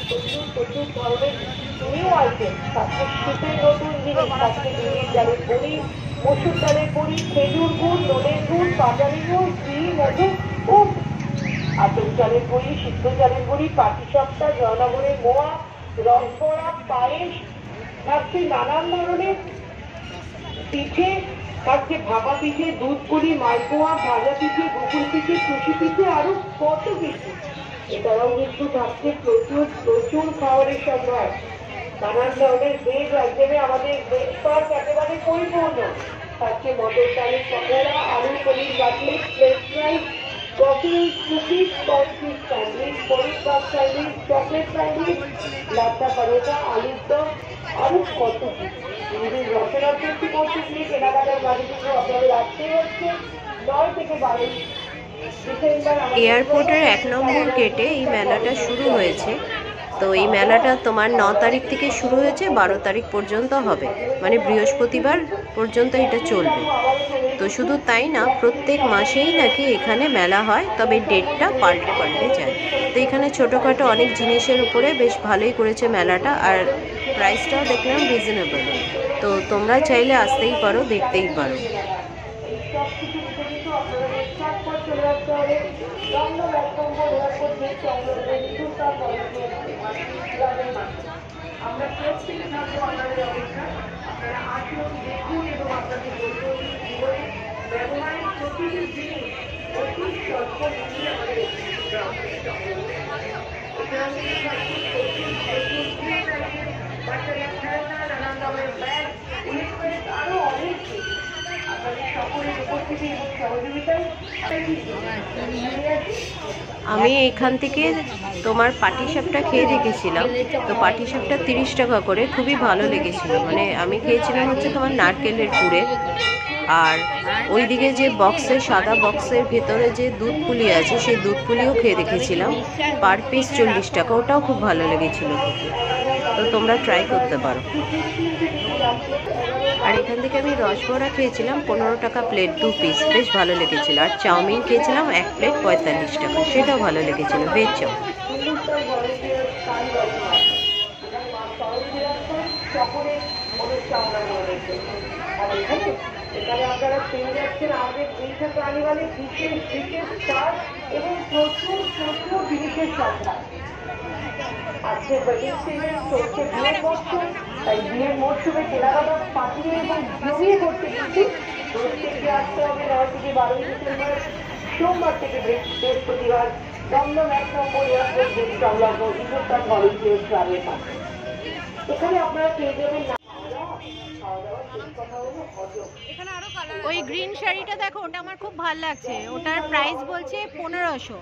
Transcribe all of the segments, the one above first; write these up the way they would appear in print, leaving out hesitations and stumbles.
প্রচুর প্রচুর ধরনের নিউ আইটেম থাকছে, শীতের নতুন জিনিস থাকছে, বিউলির ডালের বড়ি, মসুর ডালের বড়ি, খেজুর গুড়, নোলের গুড়, পাটালি গুড়, ঘি, মধু ও আতপ চালের বড়ি, সিদ্ধ চালের বড়ি, পাটিসাপটা, জয়নগরের মোয়া, রসবড়া, পায়েস থাকছে, নানান ধরনের পিঠে থাকছে, ভাপা পিঠে, দুধ পুলি, মালপোয়া, ভাজা পিঠে, গুকুল পিঠে, চুষি পিঠে, আরো কত কিছু। এছাড়াও কিন্তু থাকছে প্রচুর প্রচুর খাবারের সম্ভার, নানান ধরনের ভেজ আইটেমে আমাদের ভেজ পার্ক একেবারে পরিপূর্ণ। থাকছে মটর ডালের পকোড়া, আলু paneer cutlet, French fries, coffee, cookies, coffee sandwich, paneer cup sandwich, chocolate sandwich, lachha paratha, আলুর দম, আরো কত কিছু। নিজের রচনার সৃষ্টি করতে গিয়ে কেনাকাটার বাড়িটুকু আপনাদের আসতেই হচ্ছে 9 থেকে 12 ডিসেম্বর। এয়ারপোর্টের 1 নম্বর গেটে এই মেলাটা শুরু হয়েছে। তো এই মেলাটা তোমার 9 তারিখ থেকে শুরু হয়েছে, 12 তারিখ পর্যন্ত হবে, মানে বৃহস্পতিবার পর্যন্ত এটা চলবে। তো শুধু তাই না, প্রত্যেক মাসেই নাকি এখানে মেলা হয়, তবে ডেটটা পাল্টে পাল্টে যায়। তো এখানে ছোটোখাটো অনেক জিনিসের উপরে বেশ ভালোই করেছে মেলাটা, আর প্রাইসটাও দেখলাম রিজনেবল। তো তোমরা চাইলে আসতেই পারো, দেখতেই পারো। আমরা প্রত্যেক থাকবো আপনাদের অপেক্ষায়। আপনারা আসুন, দেখুন এবং আপনাদের দৈনন্দিন জীবনে ব্যবহারের প্রতিটি জিনিস অতি স্বল্প মূল্যে আমাদের বাচ্চাদের খেলনা, নানান ধরনের ব্যাগ, ইলেকট্রনিক আরো অনেক কিছু আপনাদের সকলের উপস্থিতি এবং সহযোগিতায় আমি এখান থেকে তোমার পাটিসাপটা খেয়ে দেখেছিলাম। তো পাটিসাপটা 30 টাকা করে, খুবই ভালো লেগেছিল। মানে আমি খেয়েছিলাম হচ্ছে তোমার নারকেলের পুরে, আর ওইদিকে যে বক্সের সাদা বক্সের ভেতরে যে দুধ পুলি আছে, সেই দুধ পুলিও খেয়ে দেখেছিলাম, পার পিস 40 টাকা। ওটাও খুব ভালো লেগেছিল খেতে। তো তোমরা ট্রাই করতে পারো। আর এখান থেকে আমি রসবড়া খেয়েছিলাম 15 টাকা প্লেট, 2 পিস, বেশ ভালো লেগেছিল। আর চাউমিন খেয়েছিলাম 1 প্লেট 45 টাকা, সেটাও ভালো লেগেছিল, ভেজ চাউমিন। এখানে আপনারা পেয়ে যাচ্ছেন আমাদের দীর্ঘ প্রাণীবালে বিশেষ বিশেষ ছাড় এবং প্রচুর প্রচুর জিনিসের সম্ভার। আজকে ওয়েডিং সিজন চলছে, বিয়ের মরশুম, তাই বিয়ের মরশুমে কেনাকাটা পাঠিয়ে এবং জমিয়ে করতে কিন্তু প্রত্যেককে আসতে হবে 9 থেকে 12 ডিসেম্বর, সোমবার থেকে বৃহস্পতিবার, দমদম 1 নম্বর এয়ারপোর্ট গেট সংলগ্ন ইকোপার্ক ভলেন্টিয়ার্স ক্লাবের পাশে। এখানে আপনারা পেয়ে যাবেন ওই গ্রিন শাড়িটা দেখো, ওটা আমার খুব ভালো লাগছে। ওটার প্রাইস বলছে 1500।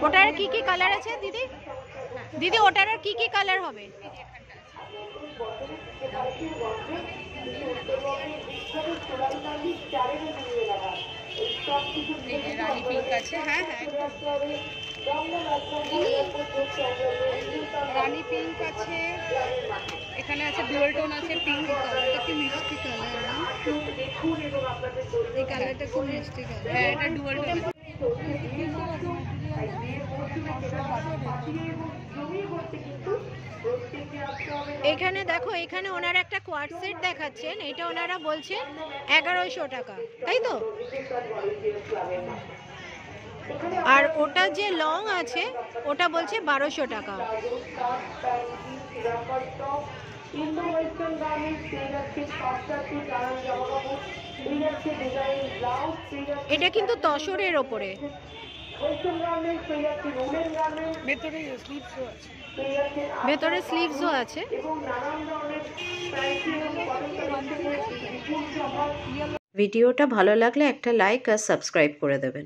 ওটার কি কি কালার আছে দিদি? দিদি ওটার আর কি কি কালার হবে? রানী পিঙ্ক আছে, হ্যাঁ হ্যাঁ, রানী পিঙ্ক আছে, এখানে আছে ডুয়াল টোন আছে, পিঙ্ক কালারটা কি মিষ্টি কালার না? এই কালারটা খুব মিষ্টি কালার, হ্যাঁ এটা ডুয়াল টোন। এখানে দেখো, এখানে ওনারা একটা কোয়ার্ট সেট দেখাচ্ছেন, এটা ওনারা বলছেন 1100 টাকা, তাই তো? আর ওটা যে লং আছে ওটা বলছে 1200 টাকা। এটা কিন্তু তসরের ওপরে, ভেতরে স্লিভসও আছে। ভিডিওটা ভালো লাগলে একটা লাইক আর সাবস্ক্রাইব করে দেবেন।